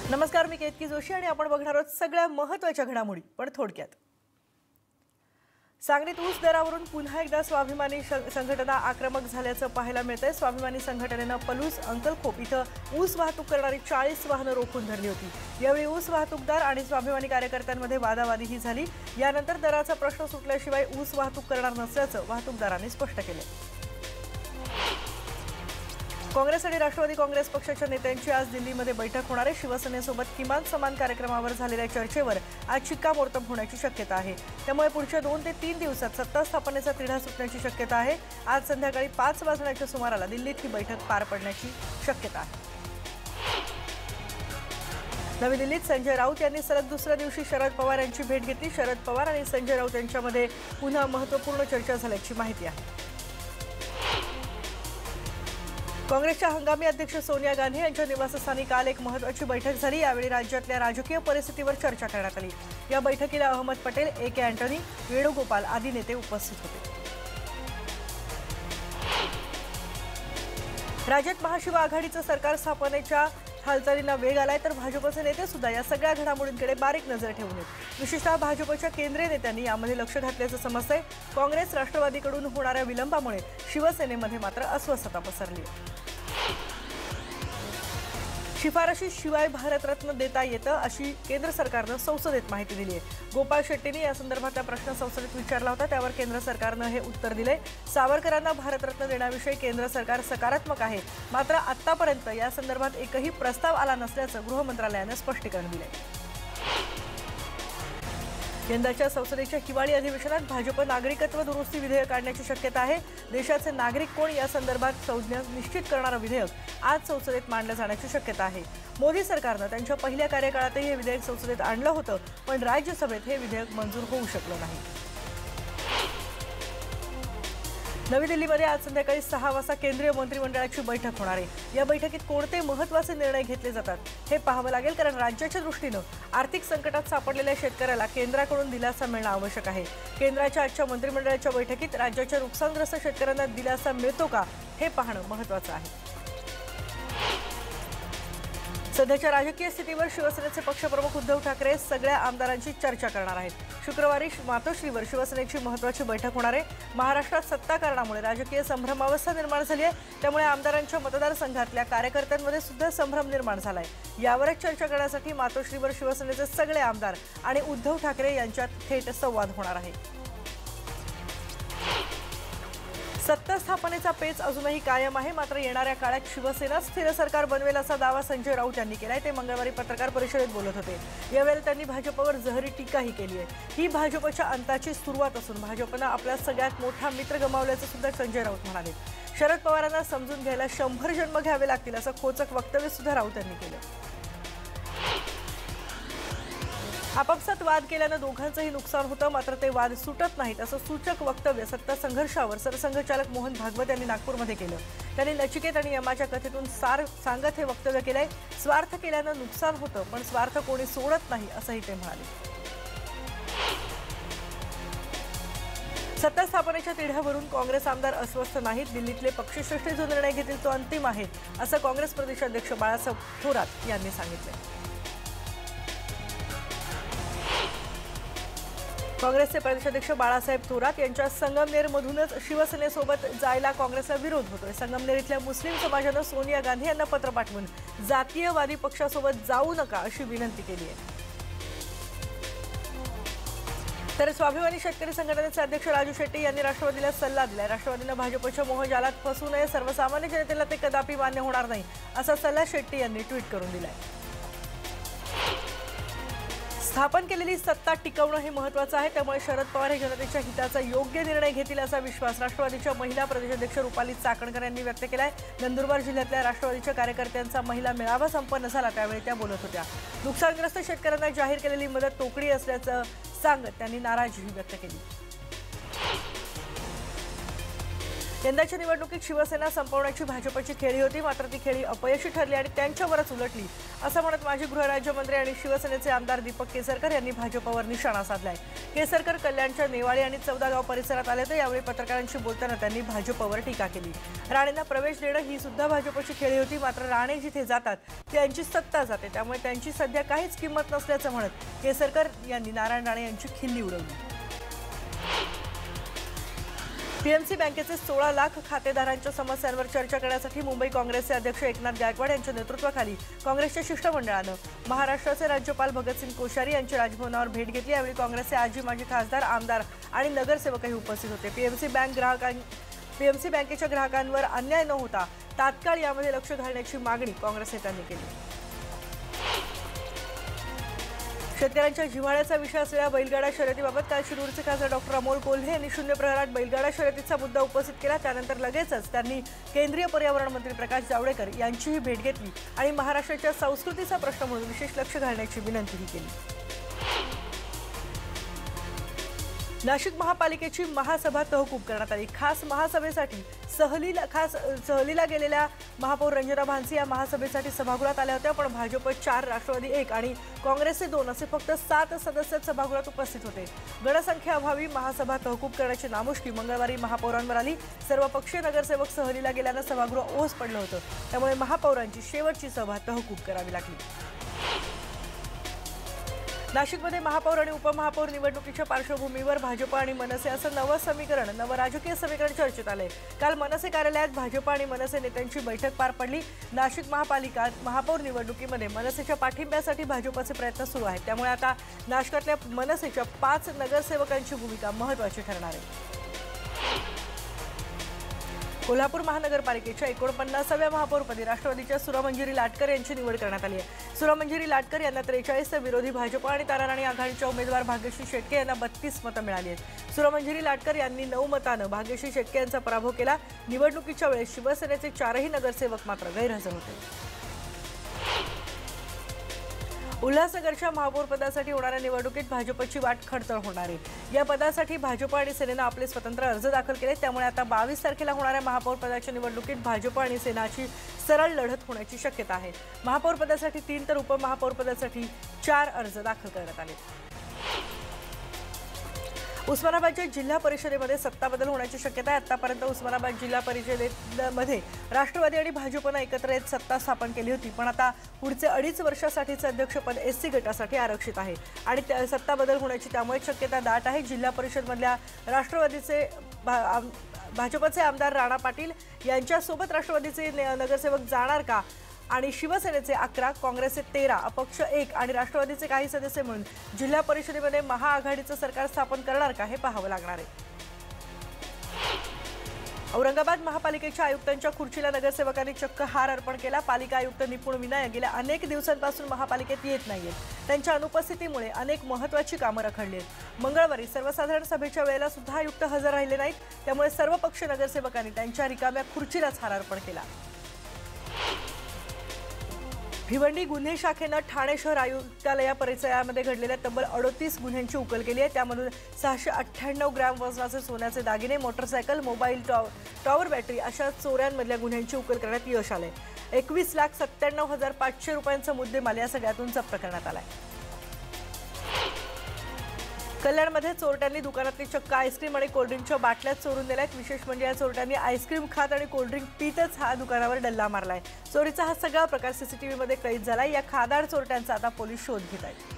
नमस्कार, मी केतकी जोशी आणि आपण बघणार आहोत सगळ्या महत्त्वाच्या घडामोडी पण थोडक्यात। सांगलीत ऊस दरावरून पुन्हा एकदा स्वाभिमानी संघटना आक्रमक झाल्याचं पाहायला मिळतंय। स्वाभिमानी संघटनेनं पलूस अंकलखोप इथं ऊस वाहतूक करणारी 40 वाहनं रोखून धरली होती। यावेळी ऊस वाहतूकदार आणि स्वाभिमानी कार्यकर्त्यांमध्ये वादावादीही झाली। यानंतर दराचा प्रश्न सुटल्याशिवाय ऊस वाहतूक करणार नसल्याचं वाहतूकदारांनी स्पष्ट केलं। काँग्रेस आणि राष्ट्रवादी काँग्रेस पक्षाच्या नेत्यांची आज दिल्लीमध्ये बैठक होणार आहे। शिवसेनेसोबत किमान समान कार्यक्रमावर झालेल्या चर्चेवर आज शिक्कामोर्तब होण्याची शक्यता आहे। त्यामुळे पुढच्या 2 ते 3 दिवसात सत्ता स्थापनेचा तिढा सुटण्याची शक्यता आहे। आज संध्याकाळी 5 वाजण्याच्या सुमाराला दिल्लीत ही बैठक पार पडण्याची शक्यता आहे। नवी दिल्लीत संजय राऊत यांनी सलग दुसऱ्या दिवशी शरद पवार यांची भेट घेतली। शरद पवार आणि संजय राऊत यांच्यामध्ये पुन्हा महत्त्वपूर्ण चर्चा झाल्याची माहिती आहे। काँग्रेसच्या हंगामी अध्यक्ष सोनिया गांधी यांच्या निवासस्थानी काल एक महत्त्वाची बैठक झाली। यावेळी राज्यातल्या राजकीय परिस्थितीवर चर्चा करण्यात आली। या बैठकीला अहमद पटेल, ए.के. अँटनी, वेणुगोपाल आदी नेते उपस्थित होते। राज्यात महाशिव आघाडीचं सरकार स्थापनेच्या हालचालींना वेग आलाय, तर भाजपचे नेते सुद्धा या सगळ्या घडामोडींकडे बारीक नजर ठेवून आहेत। विशेषतः भाजपच्या केंद्रीय नेत्यांनी यामध्ये लक्ष घातल्याचं समजतंय। काँग्रेस राष्ट्रवादीकडून होणाऱ्या विलंबामुळे शिवसेनेमध्ये मात्र अस्वस्थता पसरली आहे। शिफारशीशिवाय भारतरत्न देता येतं अशी केंद्र सरकारनं संसदेत माहिती दिली आहे। गोपाळ शेट्टींनी या संदर्भातला प्रश्न संसदेत विचारला होता, त्यावर केंद्र सरकारनं हे उत्तर दिलंय। सावरकरांना भारतरत्न देण्याविषयी केंद्र सरकार सकारात्मक आहे, मात्र आतापर्यंत या संदर्भात एकही प्रस्ताव आला नसल्याचं गृह मंत्रालयानं स्पष्टीकरण दिलंय। यंदाच्या संसदेच्या हिवाळी अधिवेशनात भाजप नागरिकत्व दुरुस्ती विधेयक आणण्याची शक्यता आहे। देशाचे नागरिक कोण या संदर्भात संज्ञा निश्चित करणारं विधेयक आज संसदेत मांडलं जाण्याची शक्यता आहे। मोदी सरकारनं त्यांच्या पहिल्या कार्यकाळातही हे विधेयक संसदेत आणलं होतं, पण राज्यसभेत हे विधेयक मंजूर होऊ शकलं नाही। नवी दिल्लीमध्ये आज संध्याकाळी 6 वाजता केंद्रीय मंत्रिमंडळाची बैठक होणार आहे। या बैठकीत कोणते महत्त्वाचे निर्णय घेतले जातात हे पाहावं लागेल, कारण राज्याच्या दृष्टीनं आर्थिक संकटात सापडलेल्या शेतकऱ्याला केंद्राकडून दिलासा मिळणं आवश्यक आहे। केंद्राच्या आजच्या मंत्रिमंडळाच्या बैठकीत राज्याच्या नुकसानग्रस्त शेतकऱ्यांना दिलासा मिळतो का हे पाहणं महत्त्वाचं आहे। सध्याच्या राजकीय स्थितीवर शिवसेनेचे पक्षप्रमुख उद्धव ठाकरे सगळ्या आमदारांची चर्चा करणार आहेत। शुक्रवारी मातोश्रीवर शिवसेनेची महत्त्वाची बैठक होणार आहे। महाराष्ट्रात सत्ता कारणामुळे राजकीय संभ्रमावस्था निर्माण झाली आहे, त्यामुळे आमदारांच्या मतदारसंघातल्या कार्यकर्त्यांमध्ये सुद्धा संभ्रम निर्माण झालाय। यावरच चर्चा करण्यासाठी मातोश्रीवर शिवसेनेचे सगळे आमदार आणि उद्धव ठाकरे यांच्यात थेट संवाद होणार आहे। सत्ता स्थापनेचा पेच अजूनही कायम आहे, मात्र येणाऱ्या काळात शिवसेना स्थिर सरकार बनवेल असा दावा संजय राऊत यांनी केलाय। ते मंगळवारी पत्रकार परिषदेत बोलत होते। यावेळी त्यांनी भाजपवर जहरी टीकाही केली आहे। ही भाजपच्या अंताची सुरुवात असून भाजपनं आपला सगळ्यात मोठा मित्र गमावल्याचं सुद्धा संजय राऊत म्हणाले। शरद पवारांना समजून घ्यायला 100 जन्म घ्यावे लागतील असं खोचक वक्तव्य सुद्धा राऊत यांनी केलं। आपापसात वाद केल्यानं दोघांचंही नुकसान होतं, मात्र ते वाद सुटत नाहीत असं सूचक वक्तव्य सत्ता संघर्षावर सरसंघचालक मोहन भागवत यांनी नागपूरमध्ये केलं। त्यांनी नचिकेत आणि यमाच्या कथेतून सार सांगत हे वक्तव्य केलंय। स्वार्थ केल्यानं नुकसान होतं, पण स्वार्थ कोणी सोडत नाही असंही ते म्हणाले। सत्ता स्थापनेच्या तिढ्यावरून काँग्रेस आमदार अस्वस्थ नाहीत। दिल्लीतले पक्षश्रेष्ठी जो निर्णय घेतील तो अंतिम आहे असं काँग्रेस प्रदेशाध्यक्ष बाळासाहेब थोरात यांनी सांगितलं। काँग्रेसचे प्रदेशाध्यक्ष बाळासाहेब थोरात यांच्या संगमनेरमधूनच शिवसेनेसोबत जायला काँग्रेसला विरोध होतोय। संगमनेर इथल्या मुस्लिम समाजानं सोनिया गांधी यांना पत्र पाठवून जातीयवादी पक्षासोबत जाऊ नका अशी विनंती केली आहे। तर स्वाभिमानी शेतकरी संघटनेचे अध्यक्ष राजू शेट्टी यांनी राष्ट्रवादीला सल्ला दिलाय। राष्ट्रवादीनं भाजपच्या मोहजालात फसू नये, सर्वसामान्य जनतेला ते कदापि मान्य होणार नाही असा सल्ला शेट्टी यांनी ट्विट करून दिलाय। स्थापन केलेली सत्ता टिकवणं हे महत्त्वाचं आहे, त्यामुळे शरद पवार हे जनतेच्या हिताचा योग्य निर्णय घेतील असा विश्वास राष्ट्रवादीच्या महिला प्रदेशाध्यक्ष रुपाली चाकणकर यांनी व्यक्त केलाय। नंदुरबार जिल्ह्यातल्या राष्ट्रवादीच्या कार्यकर्त्यांचा महिला मेळावा संपन्न झाला, त्यावेळी त्या बोलत होत्या। नुकसानग्रस्त शेतकऱ्यांना जाहीर केलेली मदत तोकडी असल्याचं सांगत त्यांनी नाराजीही व्यक्त केली। यंदाच्या निवडणुकीत शिवसेना संपवण्याची भाजपची खेळी होती, मात्र ती खेळी अपयशी ठरली आणि त्यांच्यावरच उलटली, असं म्हणत माजी गृहराज्यमंत्री आणि शिवसेनेचे आमदार दीपक केसरकर यांनी भाजपवर निशाणा साधलाय। केसरकर कल्याणच्या नेवाळी आणि चौदागाव परिसरात आले तर यावेळी पत्रकारांशी बोलताना त्यांनी भाजपवर टीका केली। राणेंना प्रवेश देणं ही सुद्धा भाजपची खेळी होती, मात्र राणे जिथे जातात त्यांची सत्ता जाते, त्यामुळे त्यांची सध्या काहीच किंमत नसल्याचं म्हणत केसरकर यांनी नारायण राणे यांची खिल्ली उडवली। पीएमसी बँकेचे 16 लाख खातेदारांच्या समस्यांवर चर्चा करण्यासाठी मुंबई काँग्रेसचे अध्यक्ष एकनाथ गायकवाड यांच्या नेतृत्वाखाली काँग्रेसच्या शिष्टमंडळानं महाराष्ट्राचे राज्यपाल भगतसिंग कोश्यारी यांची राजभवनावर भेट घेतली। यावेळी काँग्रेसचे आजी माजी खासदार, आमदार आणि नगरसेवकही उपस्थित होते। पीएमसी बँकेच्या ग्राहकांवर अन्याय न होता तात्काळ यामध्ये लक्ष घालण्याची मागणी काँग्रेस नेत्यांनी केली। शेतकऱ्यांच्या जिव्हाळ्याचा विषय असलेल्या बैलगाडा शर्यतीबाबत काल शिरूरचे खासदार डॉक्टर अमोल कोल्हे यांनी शून्य प्रहरात बैलगाडा शर्यतीचा मुद्दा उपस्थित केला। त्यानंतर लगेचच त्यांनी केंद्रीय पर्यावरण मंत्री प्रकाश जावडेकर यांचीही भेट घेतली आणि महाराष्ट्राच्या संस्कृतीचा प्रश्न म्हणून विशेष लक्ष घालण्याची विनंतीही केली। नाशिक महापालिकेची महासभा तहकूब करण्यात आली। खास महासभेसाठी सहलीला गेलेल्या महापौर रंजना भानसी या महासभेसाठी सभागृहात आल्या होत्या, पण भाजप 4, राष्ट्रवादी 1 आणि काँग्रेसचे 2 असे फक्त 7 सदस्य सभागृहात उपस्थित होते। गणसंख्येअभावी महासभा तहकूब करण्याची नामुष्की मंगळवारी महापौरांवर आली। सर्व पक्षीय नगरसेवक सहलीला गेल्यानं सभागृह ओस पडलं होतं, त्यामुळे महापौरांची शेवटची सभा तहकूब करावी लागली। नाशिकमध्ये महापौर आणि उपमहापौर निवडणुकीच्या पार्श्वभूमीवर भाजप आणि मनसे असं नवं राजकीय समीकरण चर्चेत आलंय। काल मनसे कार्यालयात भाजप आणि मनसे नेत्यांची बैठक पार पडली। नाशिक महापालिका महापौर निवडणुकीमध्ये मनसेच्या पाठिंब्यासाठी भाजपचे प्रयत्न सुरू आहेत, त्यामुळे आता नाशिकातल्या मनसेच्या 5 नगरसेवकांची भूमिका महत्त्वाची ठरणार आहे। कोल्हापूर महानगरपालिकेच्या 49व्या महापौरपदी राष्ट्रवादीच्या सुरामंजिरी लाटकर यांची निवड करण्यात आली आहे। सुरामंजिरी लाटकर यांना 43 तर विरोधी भाजप आणि ताराराणी आघाडीच्या उमेदवार भाग्यश्री शेटके यांना 32 मतं मिळाली आहेत। सुरामंजिरी लाटकर यांनी 9 मतांनी भाग्यश्री शेटके यांचा पराभव केला। निवडणुकीच्या वेळेस शिवसेनेचे 4ही नगरसेवक मात्र गैरहजर होते। उल्हासनगरच्या महापौर पदासाठी होणाऱ्या निवडणुकीत भाजपची वाट खडतर होणार आहे। या पदासाठी भाजप आणि सेनेनं आपले स्वतंत्र अर्ज दाखल केले, त्यामुळे आता 22 तारखेला होणाऱ्या महापौर पदाच्या निवडणुकीत भाजप आणि सेनाची सरळ लढत होण्याची शक्यता आहे। महापौर पदासाठी 3 तर उपमहापौर पदासाठी 4 अर्ज दाखल करण्यात आले। उस्मानाबादच्या जिल्हा परिषदेमध्ये सत्ता बदल होण्याची शक्यता आहे। आतापर्यंत उस्मानाबाद जिल्हा परिषदेमध्ये राष्ट्रवादी आणि भाजपनं एकत्र येत सत्ता स्थापन केली होती, पण आता पुढचे 2.5 वर्षासाठीचं अध्यक्षपद एससी गटासाठी आरक्षित आहे आणि सत्ता बदल होण्याची त्यामुळे शक्यता दाट आहे। जिल्हा परिषदमधल्या राष्ट्रवादीचे भाजपचे आमदार राणा पाटील यांच्यासोबत राष्ट्रवादीचे नगरसेवक जाणार का आणि शिवसेनेचे 11, काँग्रेसचे 13, अपक्ष 1 आणि राष्ट्रवादीचे काही सदस्य मिळून जिल्हा परिषदेमध्ये महाआघाडीचं सरकार स्थापन करणार का हे पाहावं लागणार आहे। औरंगाबाद महापालिकेच्या आयुक्तांच्या खुर्चीला नगरसेवकांनी चक्क हार अर्पण केला। पालिका आयुक्त निपुण विनायक गेल्या अनेक दिवसांपासून महापालिकेत येत नाहीयेत। त्यांच्या अनुपस्थितीमुळे अनेक महत्त्वाची कामं रखडली आहेत। मंगळवारी सर्वसाधारण सभेच्या वेळेला सुद्धा आयुक्त हजर राहिले नाहीत, त्यामुळे सर्व पक्ष नगरसेवकांनी त्यांच्या रिकाम्या खुर्चीलाच हार अर्पण केला। भिवंडी गुन्हे शाखेनं ठाणे शहर आयुक्तालया परिसरामध्ये घडलेल्या तब्बल 38 गुन्ह्यांची उकल केली आहे। त्यामधून 698 ग्रॅम वजनाचे सोन्याचे दागिने, मोटरसायकल, मोबाईल टॉवर बॅटरी अशा चोऱ्यांमधल्या गुन्ह्यांची उकल करण्यात यश आलंय। 21,97,500 रुपयांचा मुद्देमाल या सगळ्यातून जप्त करण्यात आलाय। कल्याणमध्ये चोरट्यांनी दुकानातली चक्क आईस्क्रीम आणि कोल्ड्रिंकच्या बाटल्या चोरून नेल्यात। विशेष म्हणजे या चोरट्यांनी आईस्क्रीम खात आणि कोल्ड्रिंक पितच हा दुकानावर डल्ला मारलाय। चोरीचा हा सगळा प्रकार सीसीटीव्हीमध्ये कैद झालाय। या खादाड चोरट्यांचा आता पोलीस शोध घेत आहेत।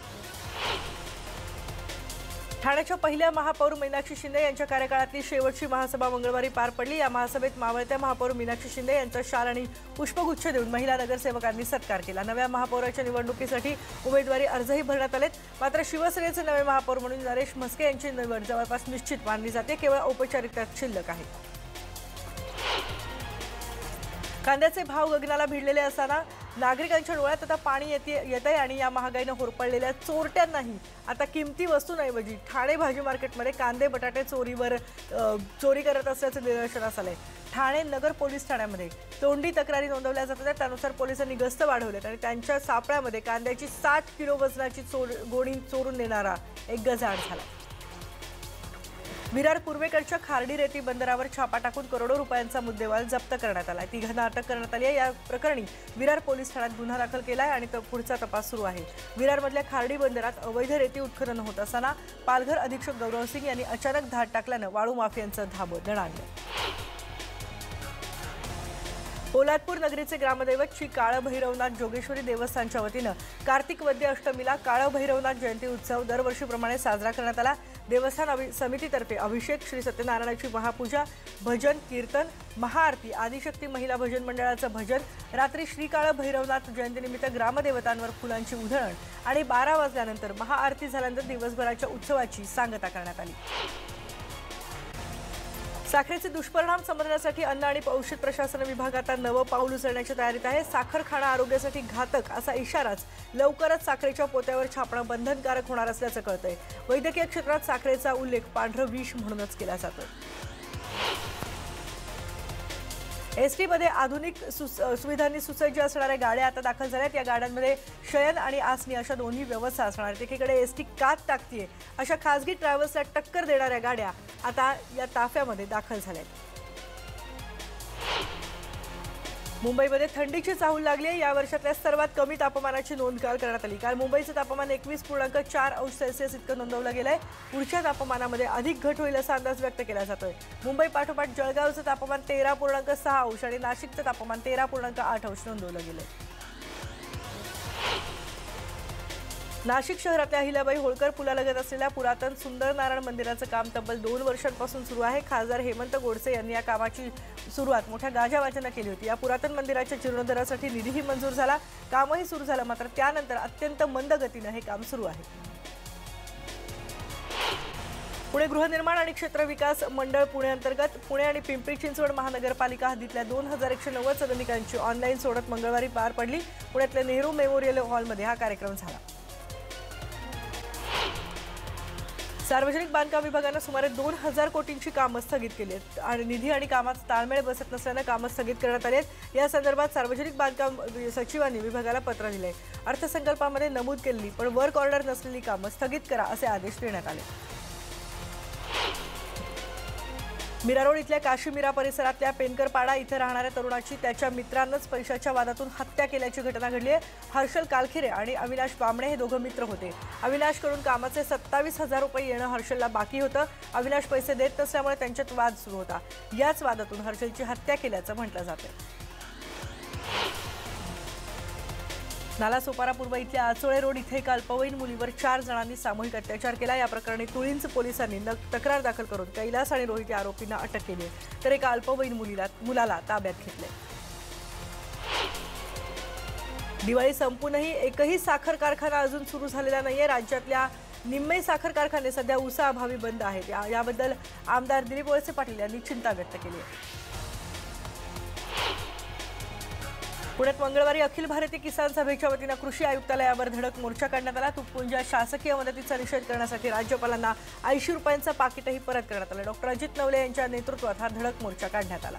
ठाण्याच्या पहिल्या महापौर मीनाक्षी शिंदे यांच्या कार्यकाळातली शेवटची महासभा मंगळवारी पार पडली। या महासभेत मावळत्या महापौर मीनाक्षी शिंदे यांचा शाल आणि पुष्पगुच्छ देऊन महिला नगरसेवकांनी सत्कार केला। नव्या महापौराच्या निवडणुकीसाठी उमेदवारी अर्जही भरण्यात आलेत, मात्र शिवसेनेचे नवे महापौर म्हणून नरेश म्हस्के यांची निवड जवळपास निश्चित मानली जाते, केवळ औपचारिकता शिल्लक आहे। कांद्याचे भाव गगनाला भिडलेले असताना नागरिकांच्या डोळ्यात आता पाणी येतंय आणि या महागाईनं होरपळलेल्या चोरट्यांनाही आता किमती वस्तूंऐवजी ठाणे भाजी मार्केटमध्ये कांदे बटाटे चोरी करत असल्याचं निदर्शनास आलंय। ठाणे नगर पोलीस ठाण्यामध्ये तोंडी तक्रारी नोंदवल्या जात होत्या, त्यानुसार पोलिसांनी गस्त वाढवलेत आणि त्यांच्या सापळ्यामध्ये कांद्याची 60 किलो वजनाची गोणी चोरून नेणारा एक गजाआड झाला। विरार पूर्वेकडच्या खार्डी रेती बंदरावर छापा टाकून करोडो रुपयांचा मुद्देमाल जप्त करण्यात आला. तिघांना अटक करण्यात आली आहे. या प्रकरणी विरार पोलीस ठाण्यात गुन्हा दाखल केला आहे आणि पुढचा तपास सुरू आहे. विरारमधल्या खार्डी बंदरात अवैध रेती उत्खनन होत असताना पालघर अधीक्षक गौरव सिंग यांनी अचानक धाड टाकल्यानं वाळू माफियांचं धाबं दणाणलं. पोलादपूर नगरीचे ग्रामदैवत श्री काळभैरवनाथ जोगेश्वरी देवस्थानच्या वतीनं कार्तिक वद्य अष्टमीला काळभैरवनाथ जयंती उत्सव दरवर्षीप्रमाणे साजरा करण्यात आला. देवस्थान समितीतर्फे अभिषेक, श्री सत्यनारायणाची महापूजा, भजन, कीर्तन, महाआरती, आदिशक्ती महिला भजन मंडळाचं भजन, रात्री श्री काळभैरवनाथ जयंतीनिमित्त ग्रामदेवतांवर फुलांची उधळण आणि 12 वाजल्यानंतर महाआरती झाल्यानंतर दिवसभराच्या उत्सवाची सांगता करण्यात आली. साखरेचे दुष्परिणाम समजण्यासाठी अन्न आणि औषध प्रशासन विभाग आता नवं पाऊल उचलण्याच्या तयारीत आहे. साखर खाणं आरोग्यासाठी घातक असा इशाराच लवकरच साखरेच्या पोत्यावर छापणं बंधनकारक होणार असल्याचं कळतंय. वैद्यकीय क्षेत्रात साखरेचा उल्लेख पांढरं विष म्हणूनच केला जातो. एसटी मध्ये आधुनिक सुविधांनी सुसज्ज असणाऱ्या गाड्या आता दाखल झाल्यात. या गाड्यांमध्ये शयन आणि आसनी अशा दोन्ही व्यवस्था असणार आहेत. एकीकडे एसटी कात टाकतीये अशा खासगी ट्रॅव्हल्सला टक्कर देणाऱ्या गाड्या आता या ताफ्यामध्ये दाखल झाल्यात. मुंबईमध्ये थंडीची चाहूल लागली आहे. या वर्षातल्या सर्वात कमी तापमानाची नोंद काल करण्यात आली. काल मुंबईचं तापमान 21.4 अंश सेल्सिअस इतकं नोंदवलं गेलंय. पुढच्या तापमानामध्ये अधिक घट होईल असा अंदाज व्यक्त केला जातोय. मुंबई पाठोपाठ जळगावचं तापमान 13.6 अंश आणि नाशिकचं तापमान 13.8 अंश नोंदवलं गेलंय. नाशिक शहरातल्या अहिल्याबाई होळकर पुलालगत असलेल्या पुरातन सुंदर नारायण मंदिराचं काम तब्बल 2 वर्षांपासून सुरू आहे. खासदार हेमंत गोडसे यांनी या कामाची सुरुवात मोठ्या गाजावाजानं केली होती. या पुरातन मंदिराच्या जीर्णोद्धारासाठी निधीही मंजूर झाला, कामही सुरू झालं. मात्र त्यानंतर अत्यंत मंद गतीनं हे काम सुरू आहे. पुणे गृहनिर्माण आणि क्षेत्र विकास मंडळ पुणे अंतर्गत पुणे आणि पिंपरी चिंचवड महानगरपालिका हद्दीतल्या 2190 सदनिकांची ऑनलाईन सोडत मंगळवारी पार पडली. पुण्यातल्या नेहरू मेमोरियल हॉलमध्ये हा कार्यक्रम झाला. सार्वजनिक बांधकाम विभागानं सुमारे 2000 कोटींची कामं स्थगित केली आहेत आणि निधी आणि कामाचा ताळमेळ बसत नसल्यानं कामं स्थगित करण्यात आली आहेत. या संदर्भात सार्वजनिक बांधकाम सचिवांनी विभागाला पत्र दिले. अर्थसंकल्पामध्ये नमूद केलेली पण वर्क ऑर्डर नसलेली कामं स्थगित करा असे आदेश देण्यात आले. मीरा रोड इथल्या काशीमीरा परिसरातल्या पेनकरपाडा इथं राहणाऱ्या तरुणाची त्याच्या मित्रांनाच पैशाच्या वादातून हत्या केल्याची घटना घडली आहे. हर्षल कालखिरे आणि अविनाश बामणे हे दोघं मित्र होते. अविनाशकडून कामाचे 27,000 रुपये येणं हर्षलला बाकी होतं. अविनाश पैसे देत नसल्यामुळे त्यांच्यात वाद सुरू होता. याच वादातून हर्षलची हत्या केल्याचं म्हटलं जातं. नालासोपारा पूर्व इथल्या आचोळे रोड इथे एका अल्पवयीन मुलीवर 4 जणांनी सामूहिक अत्याचार केला. या प्रकरणी तुळींच पोलिसांनी तक्रार दाखल करून कैलास आणि रोहित या आरोपींना अटक केली आहे. तर एका अल्पवयीन मुलाला ताब्यात घेतले. दिवाळी संपूनही एकही साखर कारखाना अजून सुरू झालेला नाहीये. राज्यातल्या निम्मे साखर कारखाने सध्या ऊसाअभावी बंद आहेत. याबद्दल आमदार दिलीप वळसे पाटील यांनी चिंता व्यक्त केली आहे. पुण्यात मंगळवारी अखिल भारतीय किसान सभेच्या वतीनं कृषी आयुक्तालयावर धडक मोर्चा काढण्यात आला. तुटपुंज्या शासकीय मदतीचा निषेध करण्यासाठी राज्यपालांना 80 रुपयांचं पाकिटही परत करण्यात आलं. डॉक्टर अजित नवले यांच्या नेतृत्वात हा धडक मोर्चा काढण्यात आला.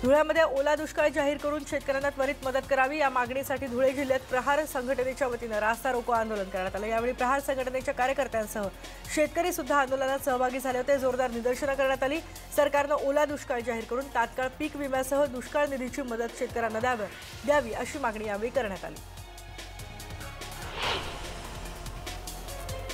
धुळ्यामध्ये ओला दुष्काळ जाहीर करून शेतकऱ्यांना त्वरित मदत करावी या मागणीसाठी धुळे जिल्ह्यात प्रहार संघटनेच्या वतीनं रास्ता रोको आंदोलन करण्यात आलं. यावेळी प्रहार संघटनेच्या कार्यकर्त्यांसह शेतकरी सुद्धा आंदोलनात सहभागी झाले होते. जोरदार निदर्शनं करण्यात आली. सरकारनं ओला दुष्काळ जाहीर करून तात्काळ पीक विम्यासह दुष्काळ निधीची मदत शेतकऱ्यांना द्यावी अशी मागणी यावेळी करण्यात आली.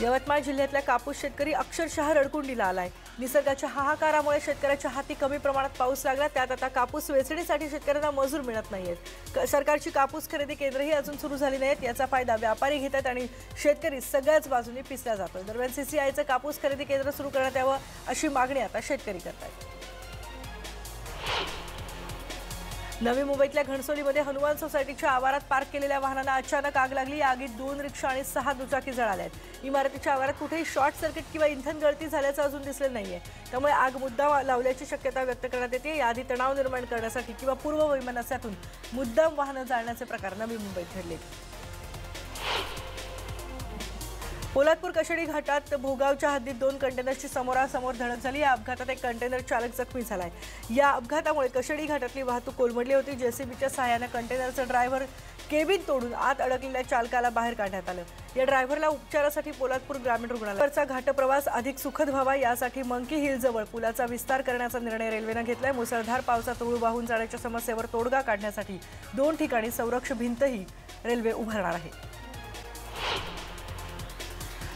यवतमाळ जिल्ह्यातल्या कापूस शेतकरी अक्षरशः रडकुंडीला आलाय. निसर्गाच्या हाहाकारामुळे शेतकऱ्याच्या हाती कमी प्रमाणात पाऊस लागला. त्यात आता कापूस वेचणीसाठी शेतकऱ्यांना मजूर मिळत नाहीयेत. सरकारची कापूस खरेदी केंद्रही अजून सुरू झाली नाहीत. याचा फायदा व्यापारी घेत आहेत आणि शेतकरी सगळ्याच बाजूंनी पिसला जातोय. दरम्यान सीसीआयचं कापूस खरेदी केंद्र सुरू करण्यात यावं अशी मागणी आता शेतकरी करतायत. नवी मुंबईतल्या घणसोलीमध्ये हनुमान सोसायटीच्या आवारात पार्क केलेल्या वाहनांना अचानक आग लागली. या आगीत 2 रिक्षा आणि 6 दुचाकी जळाल्या आहेत. इमारतीच्या आवारात कुठेही शॉर्ट सर्किट किंवा इंधन गळती झाल्याचं अजून दिसलं नाहीये. त्यामुळे आग मुद्दाम लावल्याची शक्यता व्यक्त करण्यात येते. याआधी तणाव निर्माण करण्यासाठी किंवा पूर्व वैमनस्यातून मुद्दाम वाहनं जाळण्याचे प्रकार नवी मुंबईत घडले. पोलादपूर कशेडी घाटात भोगावच्या हद्दीत 2 कंटेनर्सची समोरासमोर धडक झाली. या अपघातात एक कंटेनर चालक जखमी झालाय. या अपघातामुळे कशेडी घाटातली वाहतूक कोलमडली होती. जेसीबीच्या सहाय्याने कंटेनरचा ड्रायव्हर केबिन तोडून आत अडकलेल्या चालकाला बाहेर काढण्यात आलं. या ड्रायव्हरला उपचारासाठी पोलादपूर ग्रामीण रुग्णालयावरचा घाट प्रवास अधिक सुखद व्हावा यासाठी मंकी हिल जवळ पुलाचा विस्तार करण्याचा निर्णय रेल्वेने घेतलाय। मुसळधार पावसात तोडू वाहून जाण्याच्या समस्येवर तोडगा काढण्यासाठी 2 ठिकाणी संरक्षक भिंतही रेल्वे उभारणार आहे।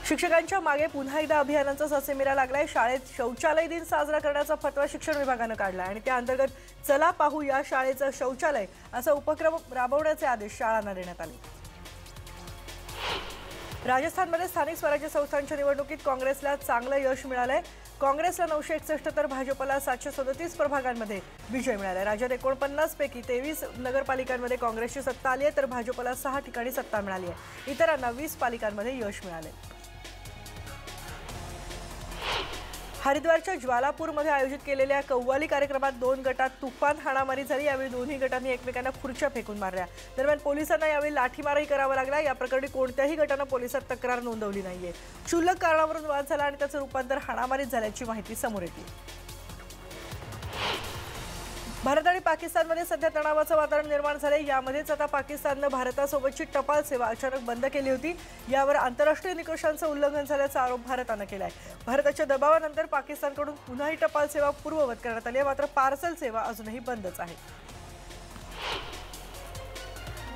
शिक्षकांच्या मागे पुन्हा एकदा अभियानाचा ससेमिरा लागलाय। शाळेत शौचालय दिन साजरा करण्याचा फतवा शिक्षण विभागाने काढला आणि त्या अंतर्गत चला पाहू या शाळेचं शौचालय असा उपक्रम राबवण्याचे आदेश शाळांना देण्यात आले। राजस्थानमध्ये स्थानिक स्वराज्य संस्थांच्या निवडणुकीत काँग्रेसला चांगलं यश मिळालंय। काँग्रेसला 961 तर भाजपला 737 प्रभागांमध्ये विजय मिळाला। राज्यात 49 पैकी 23 नगरपालिकांमध्ये काँग्रेसची सत्ता आली आहे तर भाजपला 6 ठिकाणी सत्ता मिळाली आहे। इतरांना 20 पालिकांमध्ये यश मिळाले। हरिद्वारच्या ज्वालापूरमध्ये आयोजित केलेल्या कव्वाली कार्यक्रमात 2 गटात तुफान हाणामारी झाली। यावेळी दोन्ही गटांनी एकमेकांना खुर्च्या फेकून मारल्या। दरम्यान पोलिसांना यावेळी लाठीमारही करावा लागला। या प्रकरणी कोणत्याही गटाने पोलिसात तक्रार नोंदवली नाहीये। क्षुल्लक कारणावरून वाद झाला आणि त्याचं रूपांतर हाणामारीत झाल्याची माहिती समोर येते। भारत आणि पाकिस्तानमध्ये सध्या तणावाचं वातावरण निर्माण झाले। यामध्येच आता पाकिस्तानने भारतासोबतची टपाल सेवा अचानक बंद केली होती। यावर आंतरराष्ट्रीय निकषांचं उल्लंघन झाल्याचा आरोप भारताने केलाय। भारताच्या दबावानंतर पाकिस्तानकडून पुन्हा ही टपाल सेवा पूर्ववत करण्यात आली आहे, मात्र पार्सल सेवा अजूनही बंदच आहे।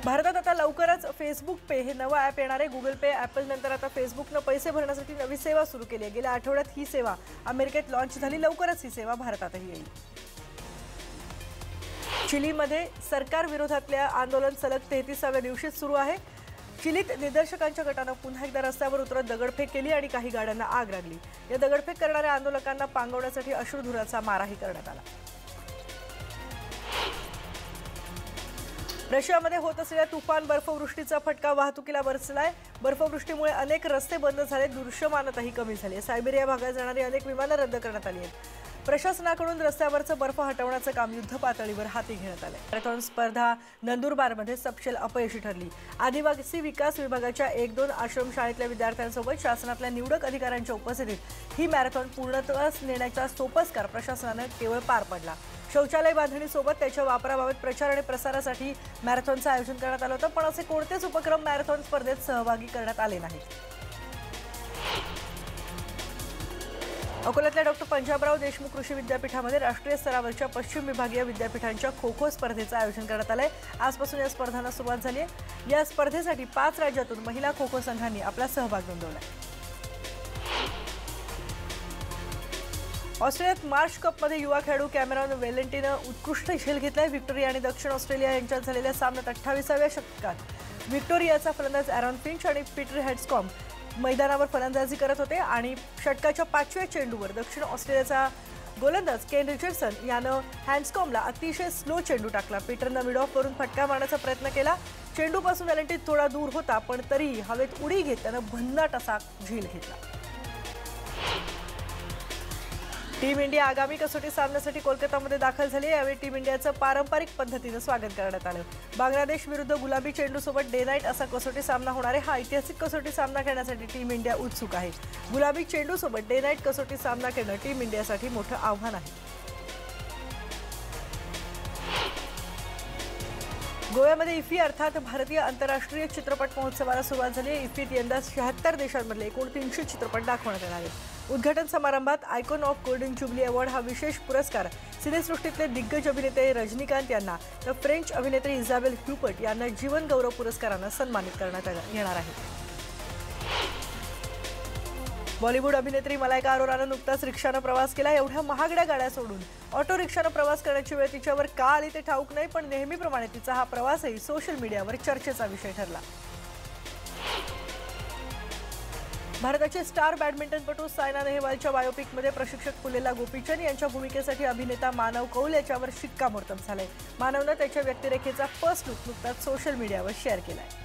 भारतात आता लवकरच फेसबुक पे हे नवं ॲप येणार आहे। गुगल पे, ॲपल नंतर आता फेसबुकने पैसे भरण्यासाठी नवी सेवा सुरू केली आहे। गेल्या आठवड्यात ही सेवा अमेरिकेत लॉन्च झाली। लवकरच ही सेवा भारतातही येईल। चिलीमध्ये सरकार विरोधातल्या आंदोलन सलग 33व्या दिवशीच सुरू आहे। चिलीत निदर्शकांच्या गटाने पुन्हा एकदा रस्त्यावर उतरत दगडफेक केली आणि काही गाड्यांना आग लागली। या दगडफेक करणाऱ्या आंदोलकांना पांगवण्यासाठी अश्रुधुराचा माराही करण्यात आला। रशियामध्ये होत असलेल्या तुफान बर्फवृष्टीचा फटका वाहतुकीला बसलाय। बर्फवृष्टीमुळे अनेक रस्ते बंद झाले, दृश्यमानताही कमी झाली। सायबेरिया भागात जाणारी अनेक विमानं रद्द करण्यात आली आहेत। प्रशासनाकडून रस्त्यावरचं बर्फ हटवण्याचं काम युद्धपातळीवर हाती घेण्यात आलंय। मॅरेथॉन स्पर्धा नंदुरबारमध्ये सपशेल अपयशी ठरली। आदिवासी विकास विभागाच्या 1-2 आश्रमशाळेतल्या विद्यार्थ्यांसोबत शासनातल्या निवडक अधिकाऱ्यांच्या उपस्थितीत ही मॅरेथॉन पूर्णत्वास नेण्याचा सोपस्कार प्रशासनाने केवळ पार पडला। शौचालय बांधणीसोबत त्याच्या वापराबाबत प्रचार आणि प्रसारासाठी मॅरेथॉनचं आयोजन करण्यात आलं होतं, पण असे कोणतेच उपक्रम मॅरेथॉन स्पर्धेत सहभागी करण्यात आले नाहीत। अकोल्यातल्या डॉक्टर पंजाबराव देशमुख कृषी विद्यापीठामध्ये राष्ट्रीय स्तरावरच्या पश्चिम विभागीय विद्यापीठांच्या खो-खो स्पर्धेचं आयोजन करण्यात आलंय। आजपासून या स्पर्धांना सुरुवात झाली आहे। या स्पर्धेसाठी 5 राज्यातून महिला खो-खो संघांनी आपला सहभाग नोंदवलाय। ऑस्ट्रेलियात मार्श कपमध्ये युवा खेळाडू कॅमेरॉन वेलेंटीनं उत्कृष्ट झेल घेतलाय। व्हिक्टोरिया आणि दक्षिण ऑस्ट्रेलिया यांच्यात झालेल्या सामन्यात 28व्या षटकात व्हिक्टोरियाचा फलंदाज ॲरॉन फिंच आणि पीटर हॅड्सकॉम्ब मैदानावर फलंदाजी करत होते आणि षटकाच्या 5व्या चेंडूवर दक्षिण ऑस्ट्रेलियाचा गोलंदाज केन रिचर्डसन यानं हॅन्ड्सकॉम्बला अतिशय स्लो चेंडू टाकला। पीटरनं मिडऑफवरून फटका मारण्याचा प्रयत्न केला। चेंडूपासून वेलेंटी थोडा दूर होता, पण तरीही हवेत उडी घेत त्यानं भन्नाट असा झेल घेतला। टीम इंडिया आगामी कसोटी सामन्यासाठी कोलकातामध्ये दाखल झाली। यावेळी टीम इंडियाचं पारंपरिक पद्धतीने स्वागत करण्यात आलं। बांगलादेश विरुद्ध गुलाबी चेंडूसोबत डे नाईट असा कसोटी सामना होणार आहे। हा ऐतिहासिक कसोटी सामना खेळण्यासाठी टीम इंडिया उत्सुक आहे। गुलाबी चेंडूसोबत डे नाईट कसोटी सामना खेळणं टीम इंडियासाठी मोठं आव्हान आहे। गोव्यामध्ये इफ्फी अर्थात भारतीय आंतरराष्ट्रीय चित्रपट महोत्सवाला सुरुवात झाली आहे। इफ्फीत यंदा 76 देशांमधले एकूण 300 चित्रपट दाखवण्यात येणार आहेत। उद्घाटन समारंभात icon of golden jubilee award हा विशेष पुरस्कार सिनेसृष्टीतले दिग्गज अभिनेते रजनीकांत यांना तर फ्रेंच अभिनेत्री इझाबेल ह्युपर्ट यांना जीवन गौरव पुरस्कारानं सन्मानित करण्यात येणार आहे। बॉलिवूड अभिनेत्री मलायका अरोरानं नुकताच रिक्षानं प्रवास केला। एवढ्या महागड्या गाड्या सोडून ऑटो रिक्षानं प्रवास करण्याची वेळ तिच्यावर का आली ते ठाऊक नाही, पण नेहमीप्रमाणे तिचा हा प्रवासही सोशल मीडियावर चर्चेचा विषय ठरला। भारताचे स्टार बॅडमिंटनपटू सायना नेहवालच्या बायोपिकमध्ये प्रशिक्षक पुलेला गोपीचंद यांच्या भूमिकेसाठी अभिनेता मानव कौल याच्यावर शिक्कामोर्तब झालंय। मानवनं त्याच्या व्यक्तिरेखेचा फर्स्ट लुक नुकताच सोशल मीडियावर शेअर केलाय।